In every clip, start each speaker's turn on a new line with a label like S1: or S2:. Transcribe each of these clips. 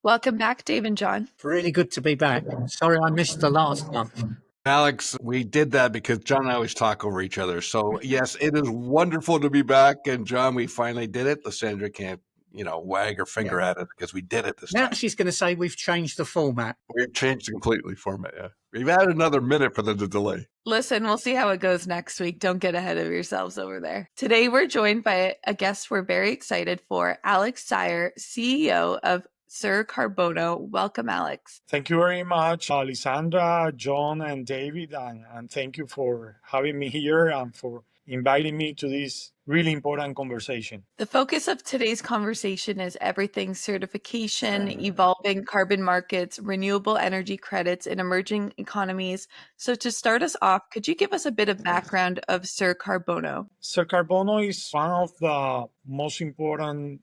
S1: Welcome back, Dave and John.
S2: Really good to be back. Sorry I missed the last one.
S3: Alex, we did that because John and I always talk over each other. So, yes, it is wonderful to be back. And, John, we finally did it. Lyssandra can't, wag her finger at it because we did it this
S2: Now
S3: time.
S2: she's going to say we've changed the format.
S3: We've changed completely format, yeah. We've added another minute for them to delay.
S1: Listen, we'll see how it goes next week. Don't get ahead of yourselves over there. Today, we're joined by a guest we're very excited for, Alex Saer, CEO of Cercarbono. Welcome, Alex.
S4: Thank you very much, Lyssandra, John, and David, and thank you for having me here and for inviting me to this really important conversation.
S1: The focus of today's conversation is everything certification, evolving carbon markets, renewable energy credits in emerging economies. So to start us off, could you give us a bit of background of Cercarbono?
S4: Cercarbono is one of the most important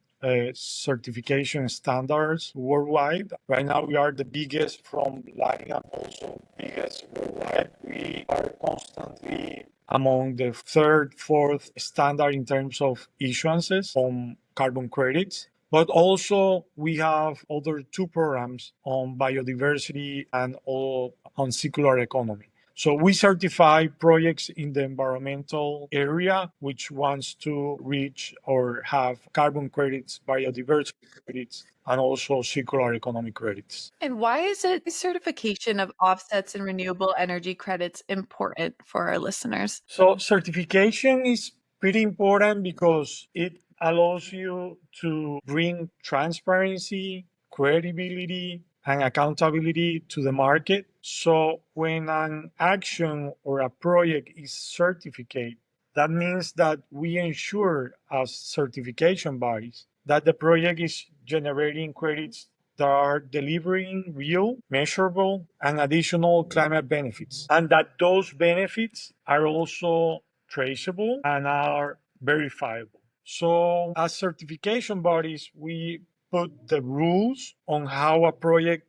S4: certification standards worldwide. Right now, we are the biggest from Latin and also biggest worldwide. We are constantly among the third, fourth standard in terms of issuances on carbon credits. But also we have other two programs on biodiversity and all on circular economy. So we certify projects in the environmental area which wants to reach or have carbon credits, biodiversity credits, and also circular economy credits.
S1: And why is it certification of offsets and renewable energy credits important for our listeners?
S4: So certification is pretty important because it allows you to bring transparency, credibility, and accountability to the market. So when an action or a project is certificate, that means that we ensure as certification bodies that the project is generating credits that are delivering real, measurable, and additional climate benefits, and that those benefits are also traceable and are verifiable. So, as certification bodies, we put the rules on how a project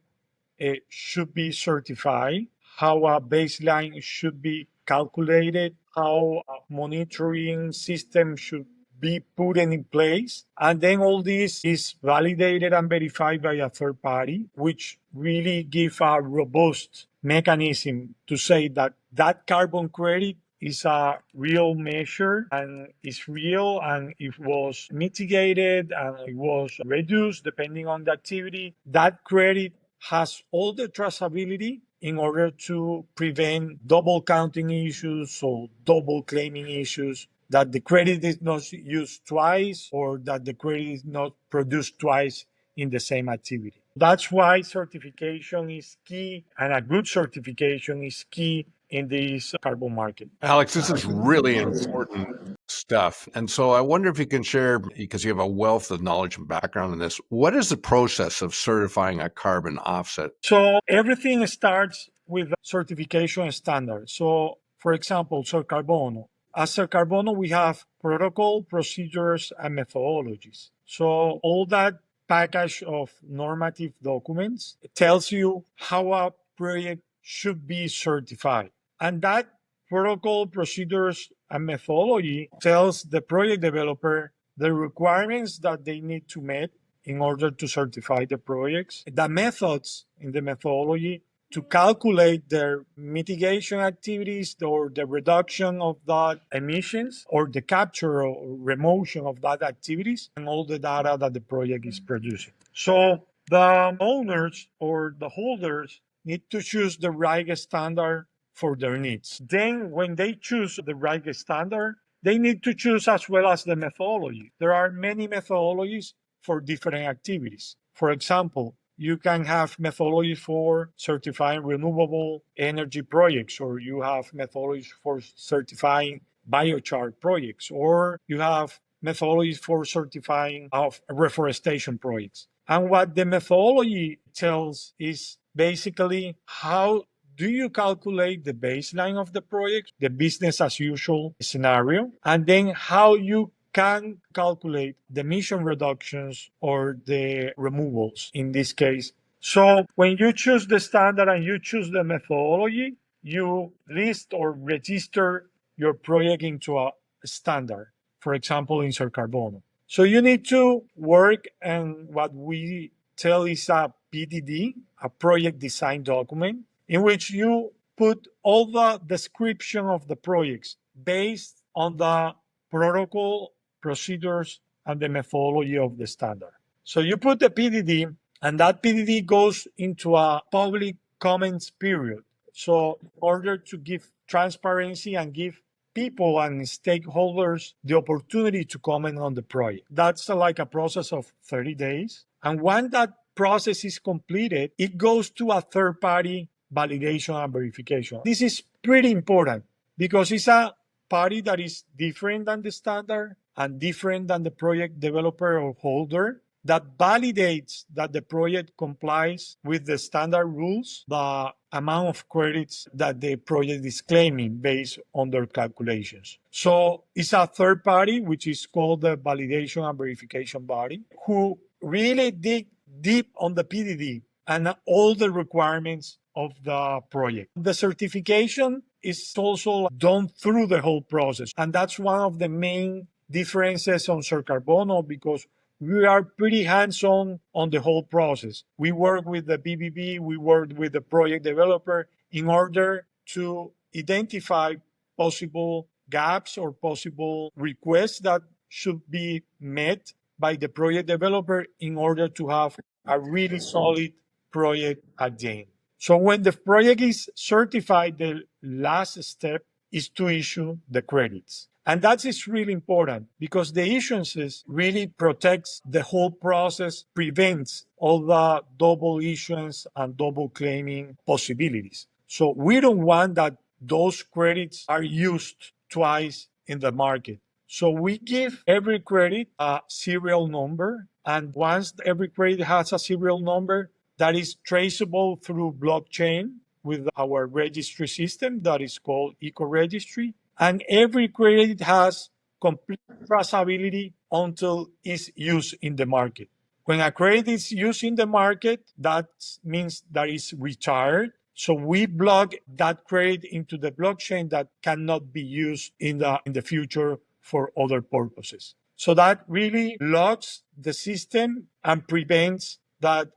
S4: should be certified, how a baseline should be calculated, how a monitoring system should be put in place. And then all this is validated and verified by a third party, which really give a robust mechanism to say that that carbon credit is a real measure and it's real and it was mitigated and it was reduced depending on the activity. That credit has all the traceability in order to prevent double counting issues or double claiming issues, that the credit is not used twice or that the credit is not produced twice in the same activity. That's why certification is key, and a good certification is key in this carbon market.
S3: Alex, this is really important stuff. And so I wonder if you can share, because you have a wealth of knowledge and background in this, what is the process of certifying a carbon offset?
S4: So everything starts with certification standards. So, for example, Cercarbono. As Cercarbono, we have protocol, procedures, and methodologies. So all that package of normative documents tells you how a project should be certified. And that protocol, procedures, and methodology tells the project developer the requirements that they need to meet in order to certify the projects, the methods in the methodology to calculate their mitigation activities or the reduction of that emissions or the capture or remotion of that activities and all the data that the project is producing. So the owners or the holders need to choose the right standard for their needs. Then when they choose the right standard, they need to choose as well as the methodology. There are many methodologies for different activities. For example, you can have methodology for certifying renewable energy projects, or you have methodologies for certifying biochar projects, or you have methodologies for certifying of reforestation projects. And what the methodology tells is basically how do you calculate the baseline of the project, the business as usual scenario, and then how you can calculate the emission reductions or the removals in this case. So when you choose the standard and you choose the methodology, you list or register your project into a standard, for example, in Cercarbono. So you need to work, and what we tell is a PDD, a project design document, in which you put all the description of the projects based on the protocol, procedures, and the methodology of the standard. So you put the PDD, and that PDD goes into a public comments period. So in order to give transparency and give people and stakeholders the opportunity to comment on the project. That's like a process of 30 days. And when that process is completed, it goes to a third party validation and verification. This is pretty important because it's a party that is different than the standard and different than the project developer or holder that validates that the project complies with the standard rules, the amount of credits that the project is claiming based on their calculations. So it's a third party, which is called the validation and verification body, who really dig deep on the PDD and all the requirements of the project. The certification is also done through the whole process. And that's one of the main differences on Cercarbono because we are pretty hands-on on the whole process. We work with the BBB, we work with the project developer in order to identify possible gaps or possible requests that should be met by the project developer in order to have a really solid project at the end. So when the project is certified, the last step is to issue the credits. And that is really important because the issuances really protects the whole process, prevents all the double issuance and double claiming possibilities. So we don't want that those credits are used twice in the market. So we give every credit a serial number. And once every credit has a serial number that is traceable through blockchain with our registry system that is called eco-registry. And every credit has complete traceability until it's used in the market. When a credit is used in the market, that means that it's retired. So we block that credit into the blockchain that cannot be used in the future for other purposes. So that really locks the system and prevents that,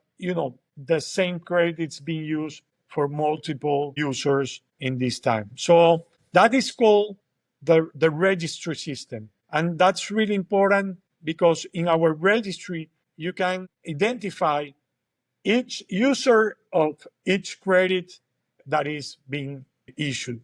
S4: the same credit is being used for multiple users in this time. So that is called the registry system. And that's really important because in our registry, you can identify each user of each credit that is being issued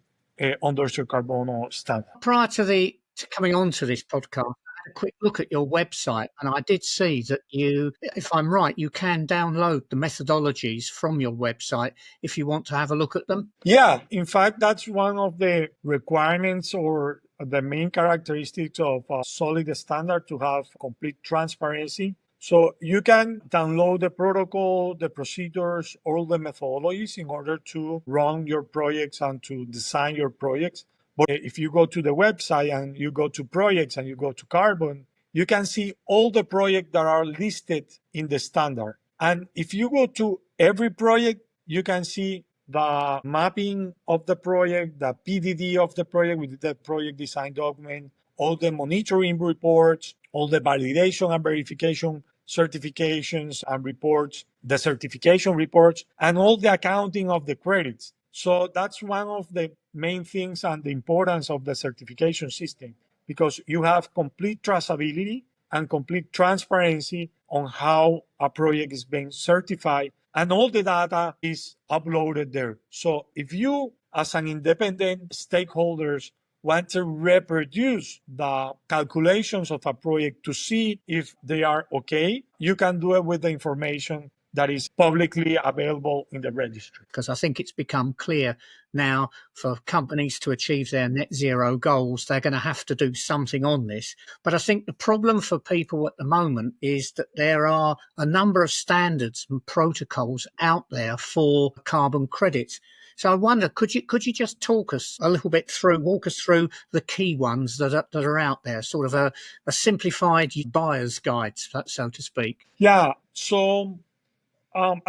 S4: under Cercarbono standard.
S2: Prior to coming on to this podcast, I had a quick look at your website, and I did see that you, if I'm right, you can download the methodologies from your website if you want to have a look at them.
S4: Yeah, in fact, that's one of the requirements or the main characteristics of a solid standard to have complete transparency. So you can download the protocol, the procedures, all the methodologies in order to run your projects and to design your projects. But if you go to the website and you go to projects and you go to Carbon, you can see all the projects that are listed in the standard. And if you go to every project, you can see the mapping of the project, the PDD of the project with the project design document, all the monitoring reports, all the validation and verification certifications and reports, the certification reports, and all the accounting of the credits. So that's one of the main things and the importance of the certification system, because you have complete traceability and complete transparency on how a project is being certified, and all the data is uploaded there. So if you, as an independent stakeholders, want to reproduce the calculations of a project to see if they are okay, you can do it with the information that is publicly available in the registry.
S2: Because I think it's become clear now for companies to achieve their net zero goals, they're going to have to do something on this. But I think the problem for people at the moment is that there are a number of standards and protocols out there for carbon credits. So I wonder, could you just talk us a little bit through, walk us through the key ones that are out there, sort of a simplified buyer's guide, so to speak?
S4: Yeah, so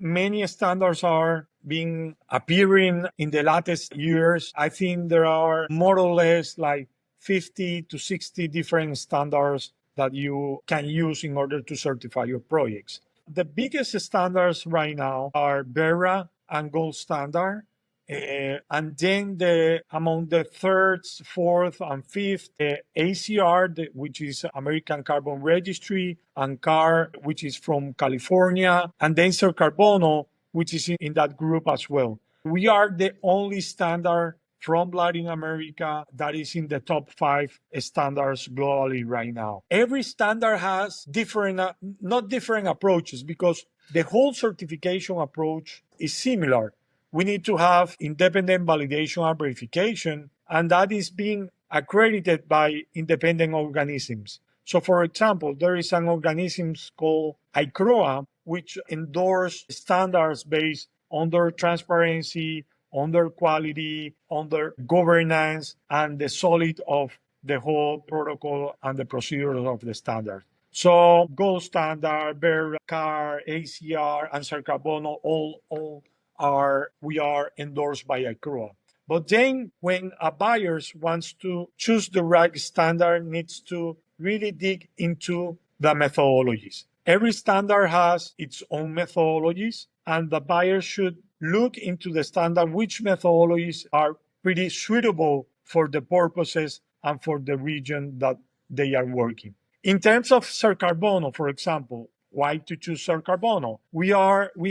S4: many standards are being appearing in the latest years. I think there are more or less like 50 to 60 different standards that you can use in order to certify your projects. The biggest standards right now are Vera and Gold Standard. And then among the third, fourth, and fifth, ACR, which is American Carbon Registry, and CAR, which is from California, and then Cercarbono, which is in that group as well. We are the only standard from Latin America that is in the top 5 standards globally right now. Every standard has different, not different approaches, because the whole certification approach is similar. We need to have independent validation and verification, and that is being accredited by independent organisms. So, for example, there is an organism called ICROA, which endorse standards based on their transparency, on their quality, on their governance, and the solid of the whole protocol and the procedures of the standard. So Gold Standard, CAR, ACR, and Cercarbono all we are endorsed by ICROA. But then when a buyer wants to choose the right standard, needs to really dig into the methodologies. Every standard has its own methodologies, and the buyer should look into the standard which methodologies are pretty suitable for the purposes and for the region that they are working. In terms of Cercarbono, for example, why to choose Cercarbono? We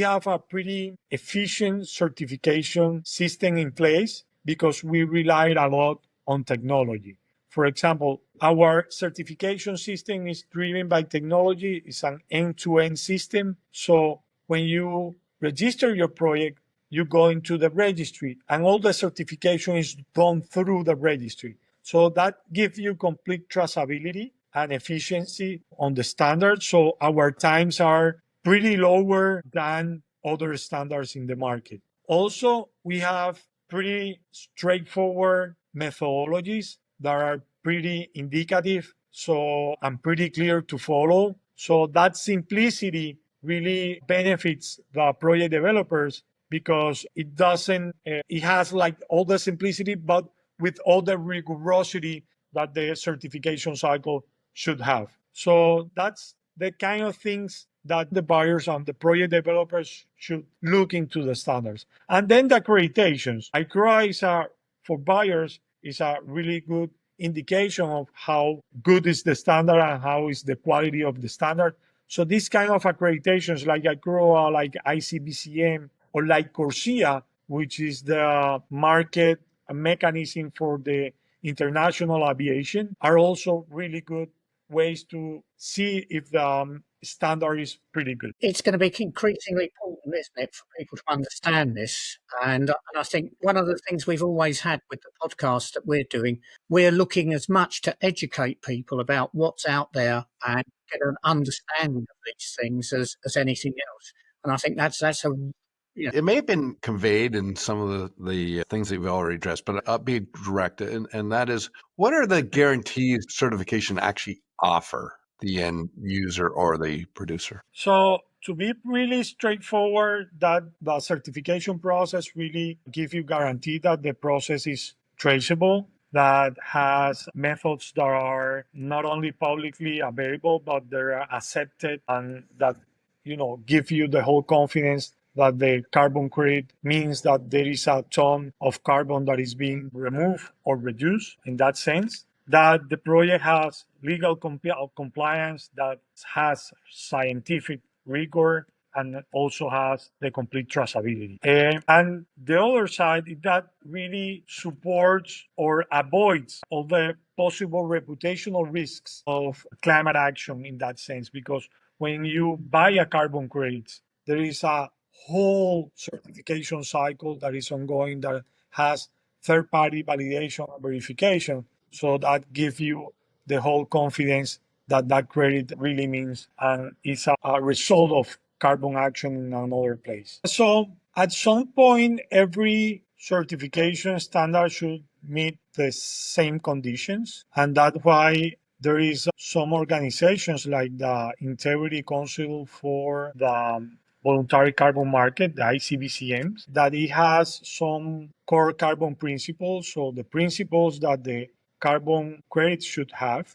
S4: have a pretty efficient certification system in place because we rely a lot on technology. For example, our certification system is driven by technology. It's an end-to-end system. So when you register your project, you go into the registry, and all the certification is done through the registry. So that gives you complete traceability and efficiency on the standards. So our times are pretty lower than other standards in the market. Also, we have pretty straightforward methodologies that are pretty indicative, so and pretty clear to follow. So that simplicity really benefits the project developers because it has like all the simplicity, but with all the rigorosity that the certification cycle should have. So that's the kind of things that the buyers and the project developers should look into the standards. And then the accreditations. ICRA for buyers is a really good indication of how good is the standard and how is the quality of the standard. So these kind of accreditations like ICRA, like ICBCM, or like CORSIA, which is the market mechanism for the international aviation, are also really good ways to see if the standard is pretty good.
S2: It's going to be increasingly important, isn't it, for people to understand this? And I think one of the things we've always had with the podcast that we're doing, we're looking as much to educate people about what's out there and get an understanding of these things as anything else. And I think that's a
S3: It may have been conveyed in some of the things that we've already addressed, but I'll be direct, and that is, what are the guarantees certification actually offer the end user or the producer?
S4: So to be really straightforward, that the certification process really give you guarantee that the process is traceable, that has methods that are not only publicly available, but they're accepted, and that give you the whole confidence that the carbon credit means that there is a ton of carbon that is being removed or reduced in that sense, that the project has legal compliance, that has scientific rigor, and also has the complete traceability. And the other side is that really supports or avoids all the possible reputational risks of climate action in that sense, because when you buy a carbon credit, there is a whole certification cycle that is ongoing that has third-party validation and verification. So that gives you the whole confidence that that credit really means and is a result of carbon action in another place. So at some point, every certification standard should meet the same conditions. And that's why there is some organizations like the Integrity Council for the Voluntary Carbon Market, the ICBCMs, that it has some core carbon principles. So the principles that the carbon credits should have.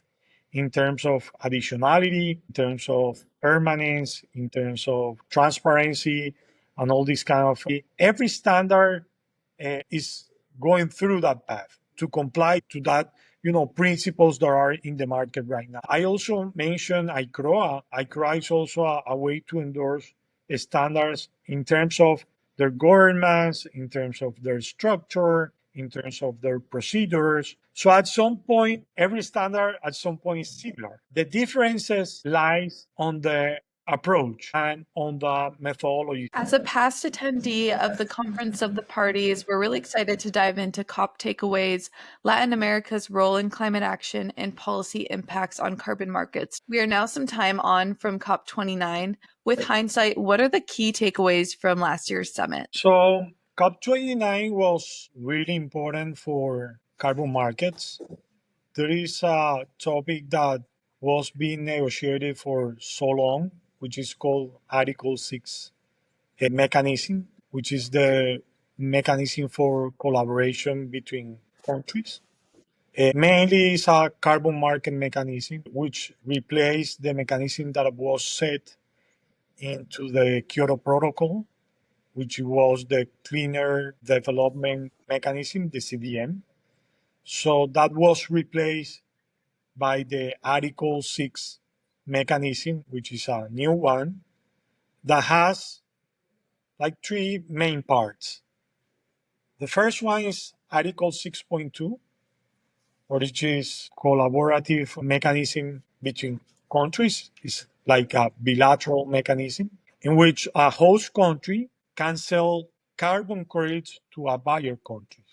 S4: in terms of additionality, in terms of permanence, in terms of transparency, and all this kind of. Every standard is going through that path to comply to that principles that are in the market right now. I also mentioned ICROA. ICROA is also a way to endorse standards in terms of their governance, in terms of their structure, in terms of their procedures. So at some point, every standard at some point is similar. The differences lies on the approach and on the methodology.
S1: As a past attendee of the Conference of the Parties, we're really excited to dive into COP takeaways, Latin America's role in climate action, and policy impacts on carbon markets. We are now some time on from COP 29. With hindsight, what are the key takeaways from last year's summit?
S4: So COP29 was really important for carbon markets. There is a topic that was being negotiated for so long, which is called Article 6 mechanism, which is the mechanism for collaboration between countries. Mainly it's a carbon market mechanism, which replaced the mechanism that was set into the Kyoto Protocol, which was the Cleaner Development Mechanism, the CDM. So that was replaced by the Article 6 mechanism, which is a new one that has like three main parts. The first one is Article 6.2, which is collaborative mechanism between countries. It's like a bilateral mechanism in which a host country can sell carbon credits to a buyer country.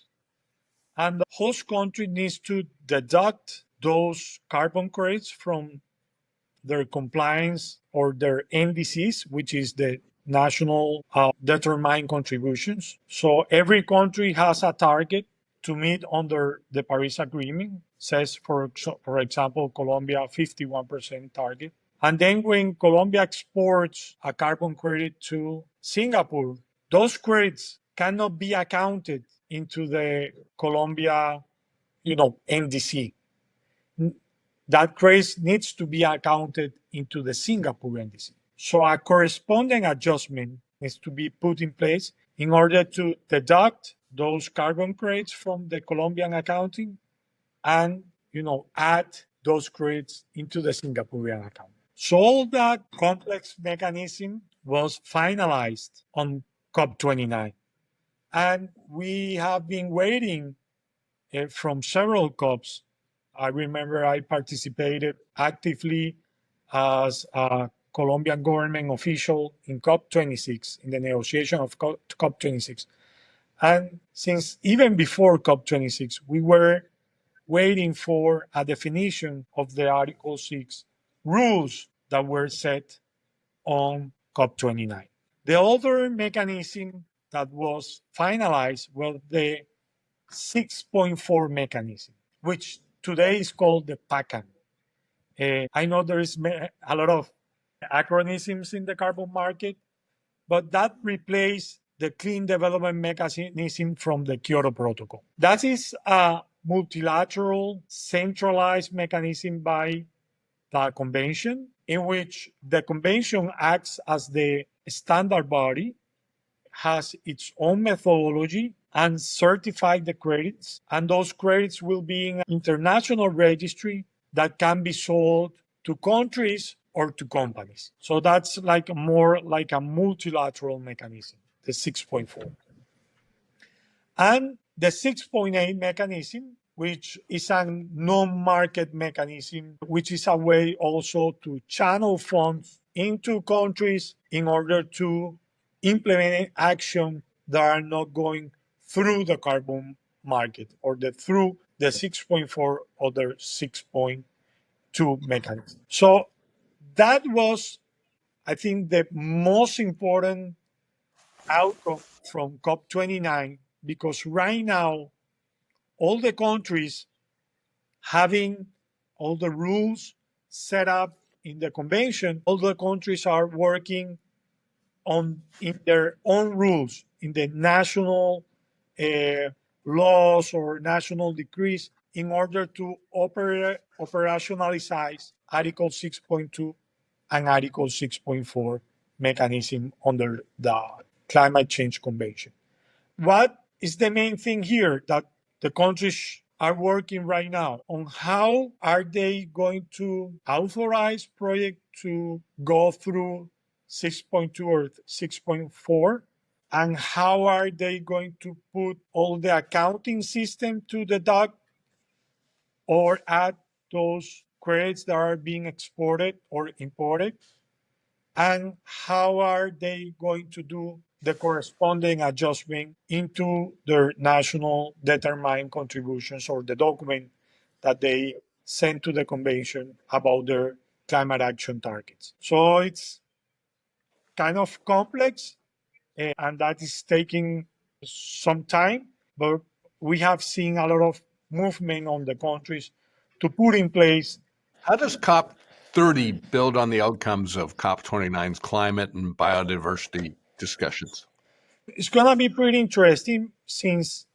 S4: And the host country needs to deduct those carbon credits from their compliance or their NDCs, which is the national determined contributions. So every country has a target to meet under the Paris Agreement. Says, for example, Colombia 51% target. And then when Colombia exports a carbon credit to Singapore, those credits cannot be accounted into the Colombia, NDC. That credit needs to be accounted into the Singapore NDC. So a corresponding adjustment needs to be put in place in order to deduct those carbon credits from the Colombian accounting and, add those credits into the Singaporean account. So all that complex mechanism was finalized on COP29. And we have been waiting from several COPs. I remember I participated actively as a Colombian government official in COP26, in the negotiation of COP26. And since even before COP26, we were waiting for a definition of the Article 6 rules that were set on COP29. The other mechanism that was finalized was the 6.4 mechanism, which today is called the PACAN. I know there is a lot of acronyms in the carbon market, but that replaced the clean development mechanism from the Kyoto Protocol. That is a multilateral, centralized mechanism by the convention, in which the convention acts as the standard body, has its own methodology, and certify the credits. And those credits will be in an international registry that can be sold to countries or to companies. So that's more like a multilateral mechanism, the 6.4. And the 6.8 mechanism, which is a non-market mechanism, which is a way also to channel funds into countries in order to implement action that are not going through the carbon market or through the 6.4 or the 6.2 mechanism. So that was, I think, the most important outcome from COP29, because right now, all the countries having all the rules set up in the convention, all the countries are working in their own rules, in the national laws or national decrees, in order to operationalize Article 6.2 and Article 6.4 mechanism under the Climate Change Convention. What is the main thing here that the countries are working right now on? How are they going to authorize projects to go through 6.2 or 6.4? And how are they going to put all the accounting system to the dock or add those credits that are being exported or imported? And how are they going to do the corresponding adjustment into their national determined contributions or the document that they send to the convention about their climate action targets? So it's kind of complex, and that is taking some time, but we have seen a lot of movement on the countries to put in place.
S3: How does COP30 build on the outcomes of COP29's climate and biodiversity discussions?
S4: It's going to be pretty interesting since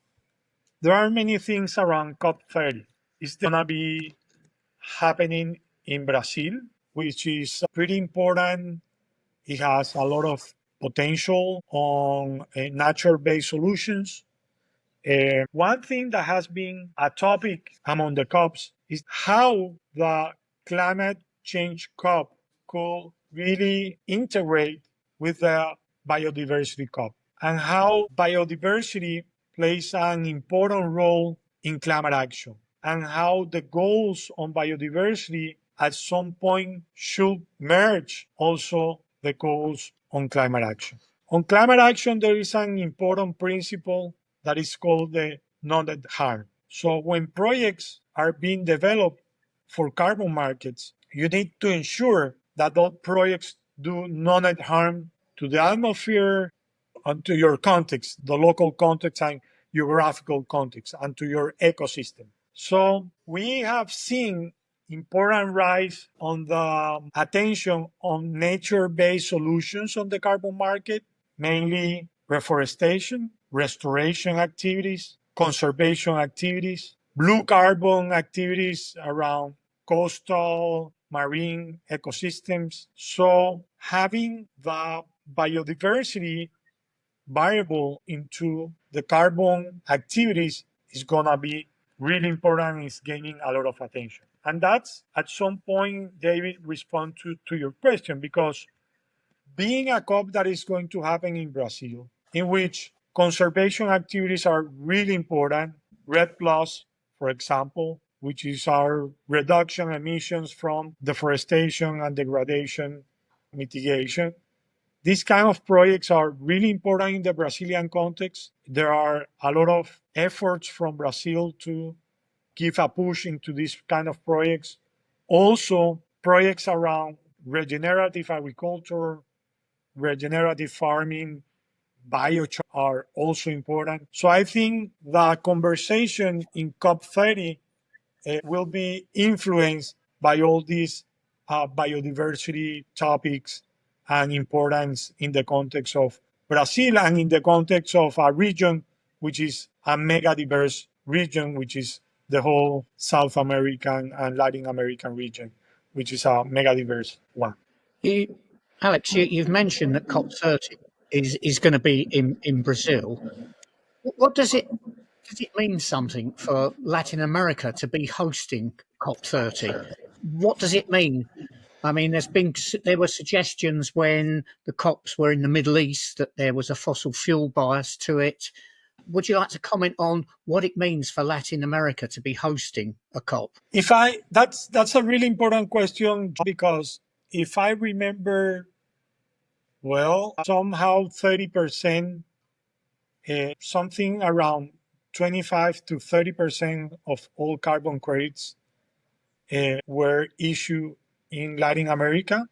S4: there are many things around COP30. It's going to be happening in Brazil, which is pretty important. It has a lot of potential on nature-based solutions. One thing that has been a topic among the COPs is how the climate change COP could really integrate with the biodiversity COP and how biodiversity plays an important role in climate action and how the goals on biodiversity at some point should merge also the goals on climate action. On climate action, there is an important principle that is called the non-net harm. So when projects are being developed for carbon markets, you need to ensure that those projects do non-net harm to the atmosphere and to your context, the local context and geographical context, and to your ecosystem. So we have seen important rise on the attention on nature-based solutions on the carbon market, mainly reforestation, restoration activities, conservation activities, blue carbon activities around coastal marine ecosystems. So having the biodiversity variable into the carbon activities is going to be really important and is gaining a lot of attention. And that's at some point, David, respond to your question, because being a COP that is going to happen in Brazil, in which conservation activities are really important, RED Plus, for example, which is our reduction emissions from deforestation and degradation mitigation. These kind of projects are really important in the Brazilian context. There are a lot of efforts from Brazil to give a push into these kind of projects. Also, projects around regenerative agriculture, regenerative farming, biochar are also important. So I think the conversation in COP30 will be influenced by all these biodiversity topics and importance in the context of Brazil and in the context of a region which is a mega diverse region, which is the whole South American and Latin American region, which is a mega diverse one.
S2: You, Alex, you've mentioned that COP30 is going to be in Brazil. What does it mean something for Latin America to be hosting COP30? What does it mean? I mean, there were suggestions when the COPs were in the Middle East that there was a fossil fuel bias to it. Would you like to comment on what it means for Latin America to be hosting a COP?
S4: That's a really important question, because if I remember well, somehow 30%, something around 25 to 30% of all carbon credits were issued in Latin America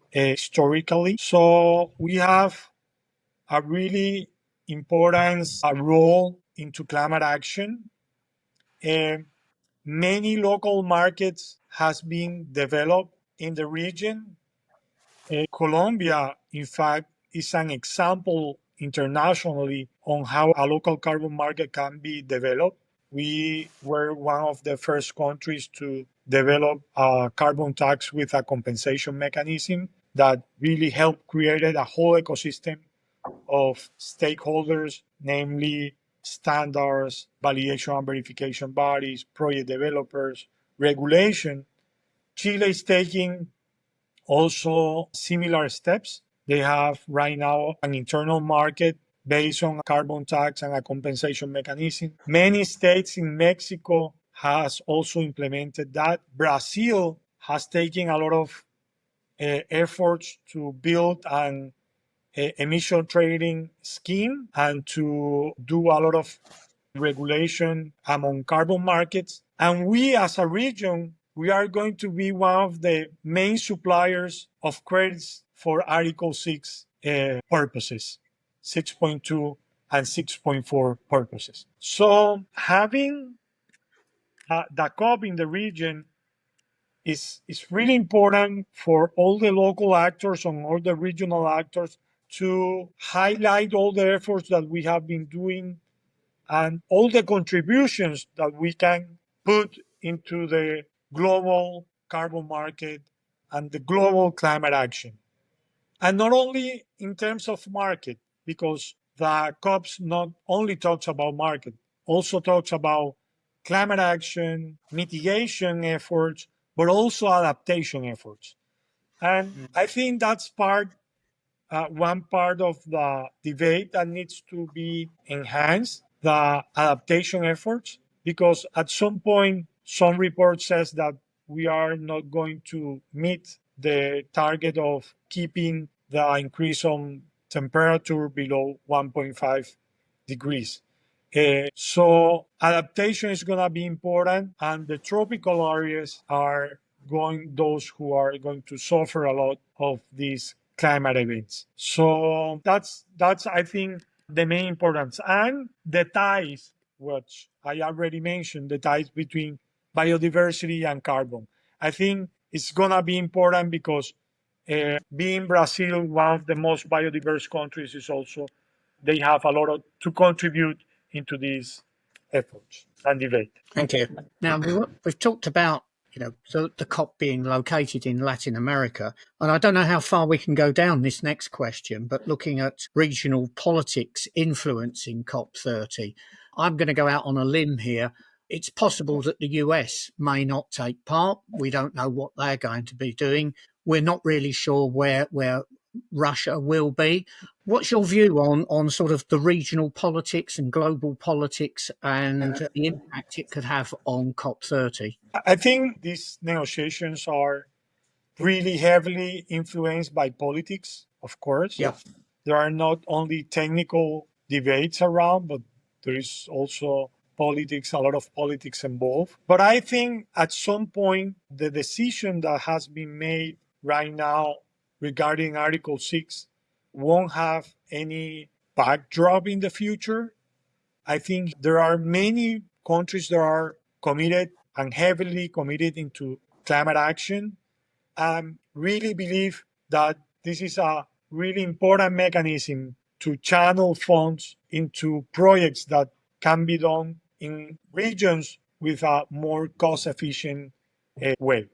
S4: historically. So we have a really important role into climate action. Many local markets has been developed in the region. Colombia, in fact, is an example internationally on how a local carbon market can be developed. we were one of the first countries to develop a carbon tax with a compensation mechanism that really helped create a whole ecosystem of stakeholders, namely standards, validation and verification bodies, project developers, regulation. Chile is taking also similar steps. They have right now an internal market based on carbon tax and a compensation mechanism. Many states in Mexico has also implemented that. Brazil has taken a lot of efforts to build an emission trading scheme and to do a lot of regulation among carbon markets. And we as a region, we are going to be one of the main suppliers of credits for Article 6 purposes, 6.2 and 6.4 purposes. So having the COP in the region is really important for all the local actors and all the regional actors to highlight all the efforts that we have been doing and all the contributions that we can put into the global carbon market and the global climate action. And not only in terms of market, because the COPs not only talks about market, also talks about climate action, mitigation efforts, but also adaptation efforts. And I think that's one part of the debate that needs to be enhanced, the adaptation efforts, because at some point, some report says that we are not going to meet the target of keeping the increase on temperature below 1.5 degrees. So adaptation is going to be important, and the tropical areas are those who are going to suffer a lot of these climate events. So that's I think the main importance, and the ties, which I already mentioned, the ties between biodiversity and carbon. I think it's gonna be important because being Brazil one of the most biodiverse countries is also they have a lot to contribute into these efforts and debate.
S2: Thank you. Now we've talked about the COP being located in Latin America, and I don't know how far we can go down this next question, but looking at regional politics influencing COP30, I'm going to go out on a limb here. It's possible that the US may not take part. We don't know what they're going to be doing. We're not really sure where Russia will be. What's your view on sort of the regional politics and global politics and the impact it could have on COP30?
S4: I think these negotiations are really heavily influenced by politics, of course.
S2: Yeah.
S4: There are not only technical debates around, but there is also politics, a lot of politics involved. But I think at some point, the decision that has been made right now regarding Article 6 won't have any backdrop in the future. I think there are many countries that are committed and heavily committed into climate action and really believe that this is a really important mechanism to channel funds into projects that can be done in regions with a more cost efficient way.